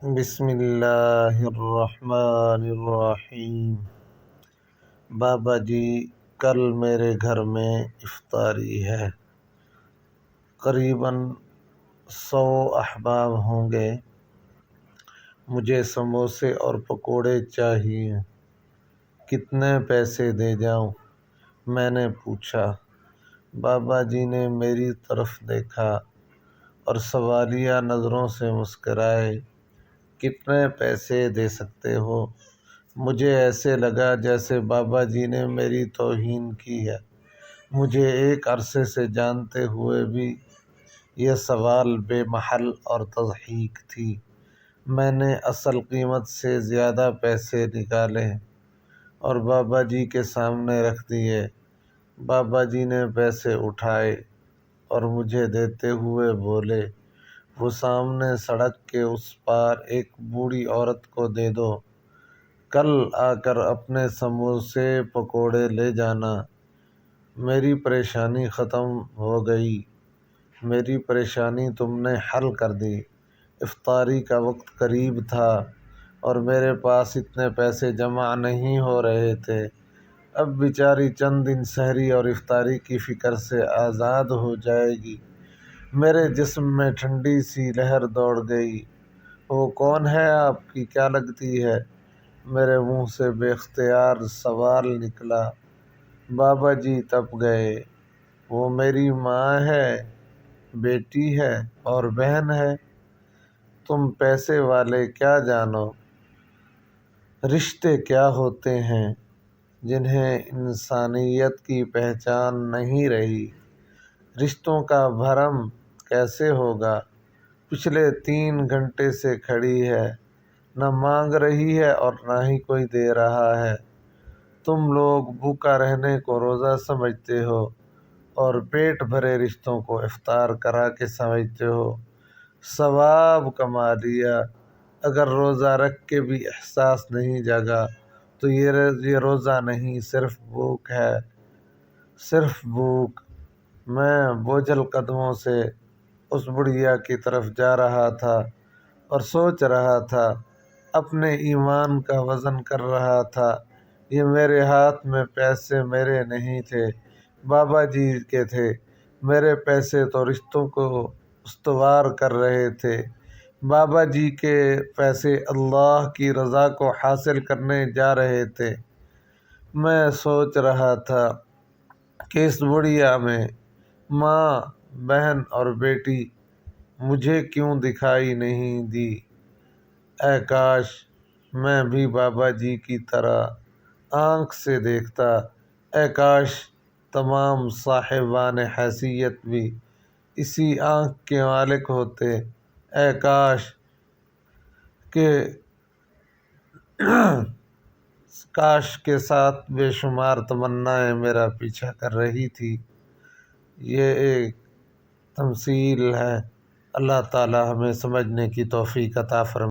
بسم اللہ الرحمن الرحیم۔ بابا جی، کل میرے گھر میں افطاری ہے۔ قریباً 100 احباب ہوں گے۔ مجھے سموسے اور پکوڑے چاہیے۔ کتنے پیسے دے جاؤں؟ میں نے پوچھا۔ بابا جی نے میری طرف دیکھا اور سوالیہ نظروں سے مسکرائے۔ کتنے پیسے دے سکتے ہو؟ مجھے ایسے لگا جیسے بابا جی نے میری توہین کی ہے۔ مجھے ایک عرصے سے جانتے ہوئے بھی یہ سوال بے محل اور تضحیک تھی۔ میں نے اصل قیمت سے زیادہ پیسے نکالے اور بابا جی کے سامنے رکھ دیے۔ بابا جی نے پیسے اٹھائے اور مجھے دیتے ہوئے بولے، وہ سامنے سڑک کے اس پار ایک بوڑھی عورت کو دے دو۔ کل آ کر اپنے سموسے پکوڑے لے جانا۔ میری پریشانی ختم ہو گئی۔ میری پریشانی تم نے حل کر دی۔ افطاری کا وقت قریب تھا اور میرے پاس اتنے پیسے جمع نہیں ہو رہے تھے۔ اب بیچاری چند دن سحری اور افطاری کی فکر سے آزاد ہو جائے گی۔ میرے جسم میں ٹھنڈی سی لہر دوڑ گئی۔ وہ کون ہے؟ آپ کی کیا لگتی ہے؟ میرے منہ سے بے اختیار سوال نکلا۔ بابا جی تپ گئے۔ وہ میری ماں ہے، بیٹی ہے اور بہن ہے۔ تم پیسے والے کیا جانو؟ رشتے کیا ہوتے ہیں جنہیں انسانیت کی پہچان نہیں رہی؟ رشتوں کا بھرم کیسے ہوگا؟ پچھلے 3 گھنٹے سے کھڑی ہے، نہ مانگ رہی ہے اور نہ ہی کوئی دے رہا ہے۔ تم لوگ بھوکا رہنے کو روزہ سمجھتے ہو اور پیٹ بھرے رشتوں کو افطار کرا کے سمجھتے ہو۔ ثواب کما لیا۔ اگر روزہ رکھ کے بھی احساس نہیں جاگا تو یہ روزہ نہیں، صرف بھوک ہے، صرف بھوک۔ میں بوجھل قدموں سے اس بڑھیا کی طرف جا رہا تھا اور سوچ رہا تھا، اپنے ایمان کا وزن کر رہا تھا۔ یہ میرے ہاتھ میں پیسے میرے نہیں تھے، بابا جی کے تھے۔ میرے پیسے تو رشتوں کو استوار کر رہے تھے، بابا جی کے پیسے اللہ کی رضا کو حاصل کرنے جا رہے تھے۔ میں سوچ رہا تھا کہ اس بڑھیا میں ماں، بہن اور بیٹی مجھے کیوں دکھائی نہیں دی؟ اے کاش میں بھی بابا جی کی طرح آنکھ سے دیکھتا۔ اے کاش تمام صاحبان حیثیت بھی اسی آنکھ کے مالک ہوتے۔ اے کاش کے ساتھ بے شمار تمنائیں میرا پیچھا کر رہی تھی۔ یہ ایک تمثیل ہے۔ اللہ تعالی ہمیں سمجھنے کی توفیق عطا فرمائے۔